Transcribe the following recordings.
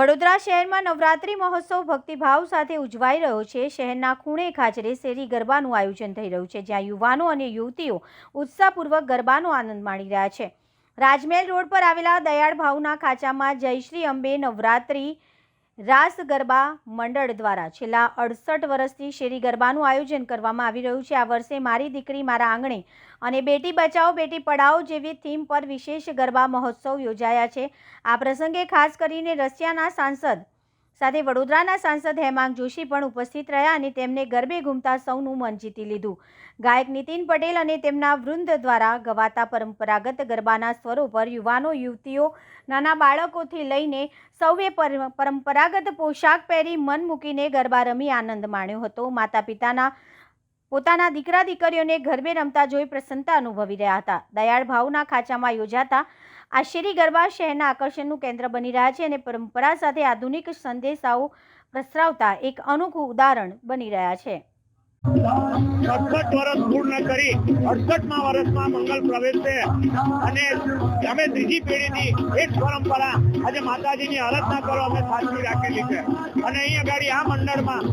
વડોદરા શહેરમાં નવરાત્રિ મહોત્સવ ભક્તિભાવ સાથે ઉજવાઈ રહ્યો છે। શહેરના ખૂણે ખાચરે શેરી ગરબાનું આયોજન થઈ રહ્યું છે, જ્યાં યુવાનો અને યુવતીઓ ઉત્સાહપૂર્વક ગરબાનો આનંદ માણી રહ્યા છે। રાજમહેલ રોડ પર આવેલા દયાળ ભાવના ખાંચામાં જય શ્રી અંબે નવરાત્રિ રાસ ગરબા મંડળ દ્વારા છેલ્લા 68 વર્ષથી શેરી ગરબાનું આયોજન કરવામાં આવી રહ્યું છે। આ વર્ષે મારી દીકરી મારા આંગણે અને બેટી બચાવો બેટી પઢાઓ જેવી થીમ પર વિશેષ ગરબા મહોત્સવ યોજાયા છે। આ પ્રસંગે ખાસ કરીને રશિયાના સાંસદ સાથે વડોદરાના સાંસદ હેમાંગ જોશી પણ ઉપસ્થિત રહ્યા અને તેમને ગરબે ઘૂમતા સૌનું મન જીતી લીધું। ગાયક નીતિન પટેલ અને તેમના વૃંદ દ્વારા ગવાતા પરંપરાગત ગરબાના સ્વરો પર યુવાનો યુવતીઓ નાના બાળકોથી લઈને સૌએ પરંપરાગત પોશાક પહેરી મન મૂકીને ગરબા રમી આનંદ માણ્યો હતો। માતા પિતાના પોતાના દીકરા દીકરીઓને ગરબે રમતા જોઈ પ્રસન્નતા અનુભવી રહ્યા હતા। દયાળ ભાવના ખાંચામાં યોજાતા આ શેરી ગરબા શહેરના આકર્ષણનું કેન્દ્ર બની રહ્યા છે અને પરંપરા સાથે આધુનિક સંદેશાઓ પ્રસરાવતા એક અનોખું ઉદાહરણ બની રહ્યા છે। 68 વર્ષ પૂર્ણ કરી 68મા વર્ષમાં મંગલ પ્રવેશે અને અમે ત્રીજી પેઢીની એક પરંપરા આજે માતાજીની આરાધના કરવા અમે સાચવી રાખેલી છે અને અહીં આગળ આ મંડળમાં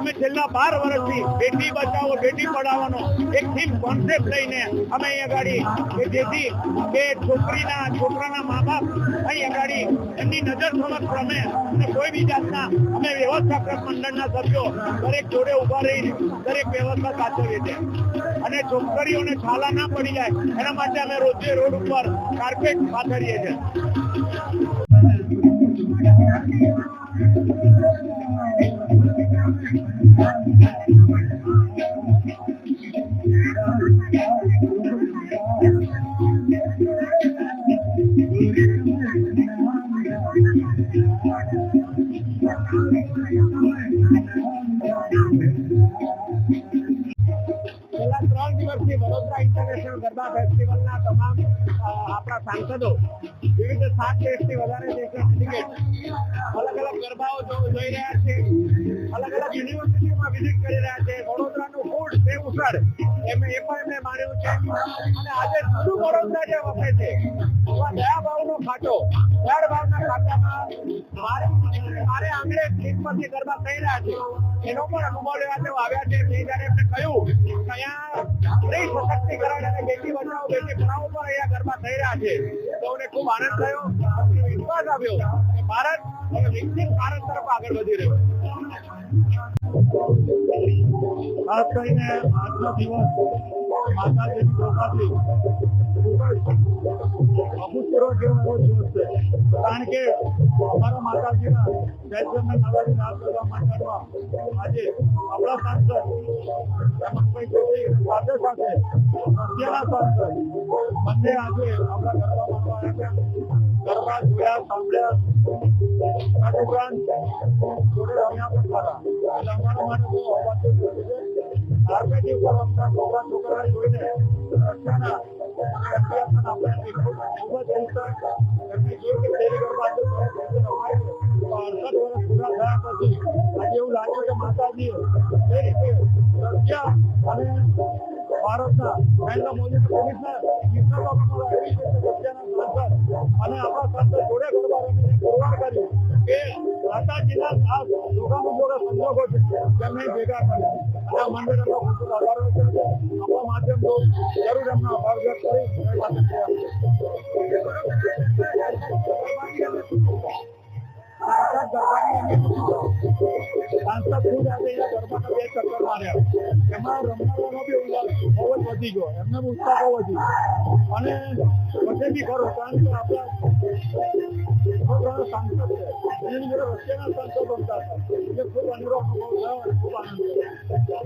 અમે છેલ્લા 12 વર્ષથી બેટી બચાવો બેટી પઢાવવાનો એક થીમ કોન્સેપ્ટ લઈને અમે અહીં આગળ જેથી કે છોકરાના મા બાપ અહીં આગળ એમની નજર સમક્ષ રમે અને કોઈ બી જાતના અમે વ્યવસ્થાપક મંડળના સભ્યો દરેક જોડે ઉભા રહીને દરેક વ્યવસ્થા સાચવીએ છીએ અને છોકરીઓને છાલા ના પડી જાય એના માટે અમે રોજે રોડ ઉપર કાર્પેટ પાથરીએ છીએ। છેલ્લા 3 દિવસથી વડોદરા ઇન્ટરનેશનલ ગરબા ફેસ્ટિવલના તમામ આપણા સાંસદો વિવિધ 7 દેશથી વધારે દેશના ડેલિગેટ અલગ અલગ ગરબાઓ જોઈ રહ્યા છે, અલગ અલગ યુનિવર્સિટીઓમાં વિઝિટ કરી રહ્યા છે। વડોદરાનું ફૂડ તે ઉસળ એ પણ એમને માન્યું છે અને આજે જુદું વડોદરા જે વસે છે એવા દયા ભાવનો ખાંચો દયાળ ભાવના ખાંચામાં મારે આંગણે સ્ટેજ પરથી ગરબા થઈ રહ્યા છે એનો પણ અનુભવ લેવા તેઓ આવ્યા છે। મેં જ્યારે એમને કહ્યું કે અહીંયા સ્ત્રી સશક્તિકરણ અને બેટી બચાવો બેટી પઢાઓ પર અહીંયા ગરબા થઈ રહ્યા છે તો મને ખૂબ આનંદ થયો, વિશ્વાસ આવ્યો કે ભારત હવે વિકસિત ભારત તરફ આગળ વધી રહ્યો છે। ખાસ કરીને આજનો દિવસ માતાજીની કૃપાથી અભૂતપૂર્વ જેવો દિવસ છે કારણ કે અમારા માતાજીના જયચંદ્ર નવરાત્રિ રાસ ગરબા મંડળમાં આજે આપણા સાંસદ હેમંતભાઈ જોશી સાથે સાથે રશિયાના સાંસદ બંને આજે આપણા ગરબા માણવા આવ્યા, ગરબા જોયા સાંભળ્યા ઉપરાંત જોડે રમ્યા પણ ખરા એટલે અમારા માટે બહુ અવાજ છે। કાર્પેટ ઉપર રમતા છોકરા જોઈને રશિયાના આપણે ખૂબ જ એમની જોયું કે શેરી ગરબા રમાય છે તો 68 વર્ષ પૂરા થયા પછી આજે એવું લાગ્યું કે માતાજીએ એ રીતે રશિયા અને ભારતના નરેન્દ્ર મોદી પોલીસના મિત્રતા પણ એવી રીતે રશિયાના સાંસદ અને આપણા સાંસદ જોડે ગરબા રમીને પુરવાર કર્યું કે માતાજીના આ જોગાનુજોગા સંજોગો છે તેમને ભેગા કર્યા અને આ મંદિર એમનો ખૂબ આભાર વ્યક્ત છે। આપણા માધ્યમથી જરૂર એમનો આભાર વ્યક્ત કરી સાંસદ ખુદ આજે ગરબાના 2 ચક્કર માર્યા એમાં રમનારાનો બી ઉલ્લાસ બહુ જ વધી ગયો, એમને બી ઉત્સાહ બહુ વધી અને વધે બી ખરો કારણ કે આપણા સાંસદ છે એની જોડે રશિયાના સાંસદ રમતા હતા એટલે ખૂબ અનુભવ થયો અને ખૂબ આનંદ થયો।